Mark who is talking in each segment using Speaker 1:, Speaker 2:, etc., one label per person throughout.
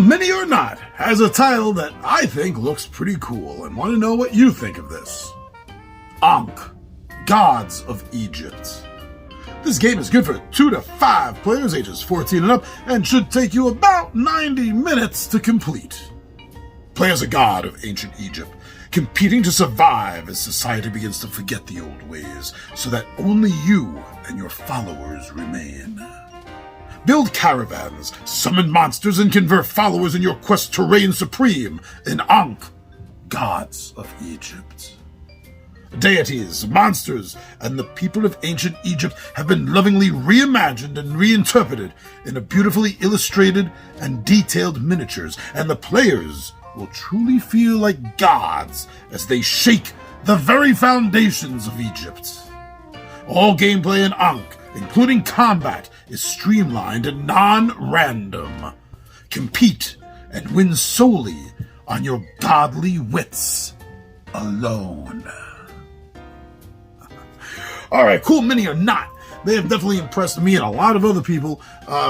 Speaker 1: Many or Not has a title that I think looks pretty cool and want to know what you think of this. Ankh, Gods of Egypt. This game is good for 2 to 5 players ages 14 and up and should take you about 90 minutes to complete. Play as a god of ancient Egypt, competing to survive as society begins to forget the old ways so that only you and your followers remain. Build caravans, summon monsters, and convert followers in your quest to reign supreme in Ankh, Gods of Egypt. Deities, monsters, and the people of ancient Egypt have been lovingly reimagined and reinterpreted in a beautifully illustrated and detailed miniatures, and the players will truly feel like gods as they shake the very foundations of Egypt. All gameplay in Ankh, including combat, is streamlined and non-random. Compete and win solely on your godly wits alone. Alright, cool mini or not, they have definitely impressed me and a lot of other people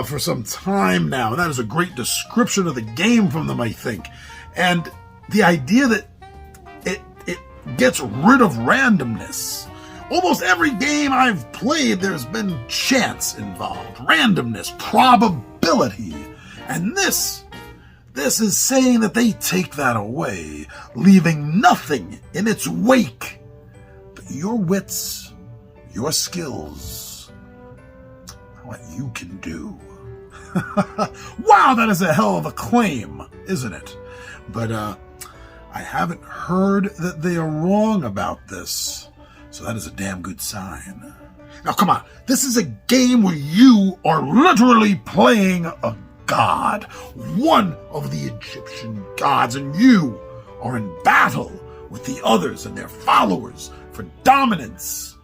Speaker 1: for some time now. And that is a great description of the game from them, I think. And the idea that it gets rid of randomness. Almost every game I've played, there's been chance involved, randomness, probability. And this is saying that they take that away, leaving nothing in its wake but your wits, your skills, what you can do. Wow, that is a hell of a claim, isn't it? But I haven't heard that they are wrong about this. So that is a damn good sign. Now, come on. This is a game where you are literally playing a god, one of the Egyptian gods, and you are in battle with the others and their followers for dominance.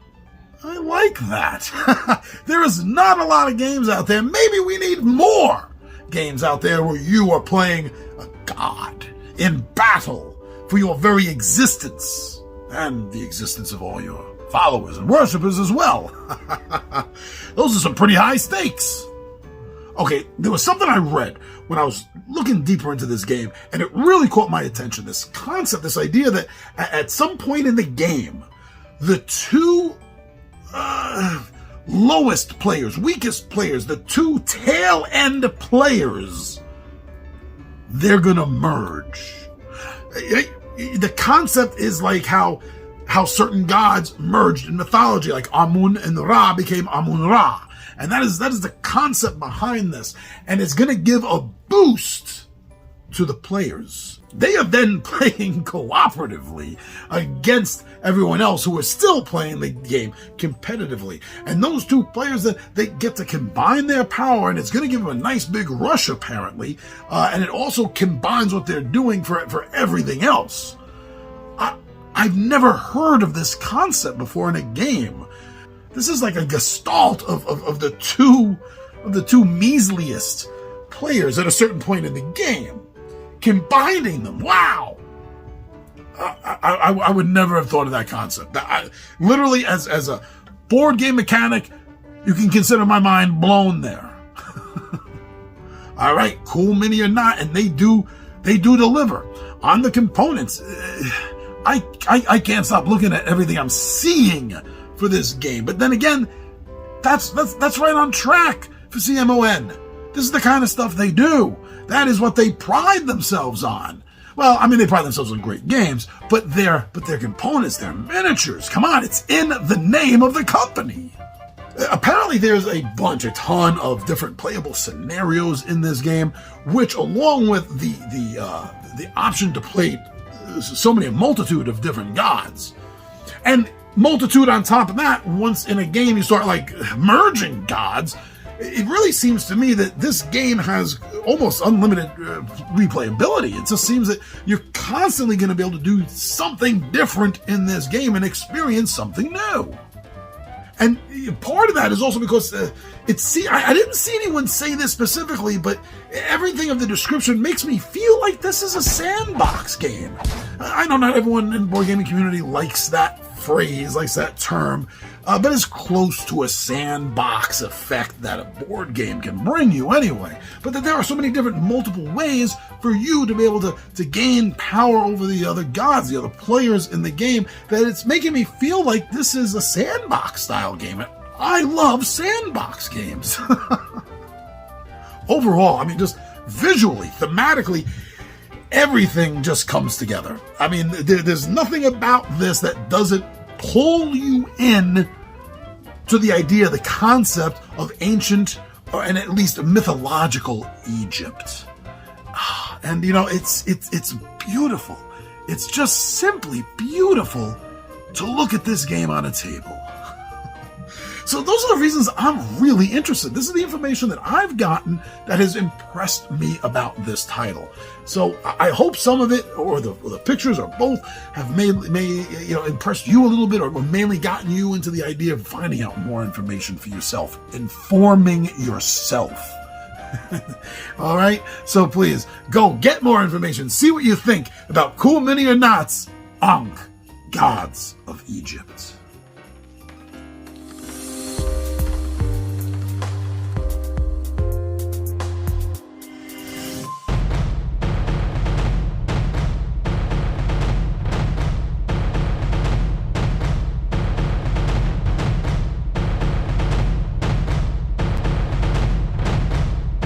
Speaker 1: I like that. There is not a lot of games out there. Maybe we need more games out there where you are playing a god in battle for your very existence and the existence of all your followers and worshippers as well. Those are some pretty high stakes. Okay, there was something I read when I was looking deeper into this game, and it really caught my attention. This concept, this idea that at some point in the game, the two lowest players, weakest players, the two tail end players, they're gonna merge. The concept is like how certain gods merged in mythology, like Amun and Ra became Amun-Ra. And that is the concept behind this. And it's going to give a boost to the players. They are then playing cooperatively against everyone else who are still playing the game competitively. And those two players, that they get to combine their power, and it's going to give them a nice big rush, apparently. And it also combines what they're doing for everything else. I've never heard of this concept before in a game. This is like a gestalt of the two measliest players at a certain point in the game. Combining them. Wow. I would never have thought of that concept. Literally, as a board game mechanic, you can consider my mind blown there. All right, cool mini or not, and they do deliver on the components. I can't stop looking at everything I'm seeing for this game. But then again, that's right on track for CMON. This is the kind of stuff they do. That is what they pride themselves on. Well, I mean, they pride themselves on great games, but their components, their miniatures, come on, it's in the name of the company. Apparently there's a ton of different playable scenarios in this game, which, along with the option to play a multitude of different gods, and multitude on top of that, once in a game you start like merging gods, it really seems to me that this game has almost unlimited replayability. It just seems that you're constantly going to be able to do something different in this game and experience something new. And part of that is also because I didn't see anyone say this specifically, but everything of the description makes me feel like this is a sandbox game. I know not everyone in the board gaming community likes that phrase, likes that term, but it's close to a sandbox effect that a board game can bring you anyway. But that there are so many different multiple ways for you to be able to gain power over the other gods, the other players in the game, that it's making me feel like this is a sandbox style game. And I love sandbox games. Overall, I mean, just visually, thematically, everything just comes together. I mean, there's nothing about this that doesn't pull you in to the idea, the concept of ancient, and at least mythological Egypt. And you know, it's beautiful. It's just simply beautiful to look at this game on a table. So those are the reasons I'm really interested. This is the information that I've gotten that has impressed me about this title. So I hope some of it, or the pictures, or both, have may impressed you a little bit, or mainly gotten you into the idea of finding out more information for yourself, informing yourself. All right, so please go get more information. See what you think about Cool Mini or Not's Ankh, Gods of Egypt.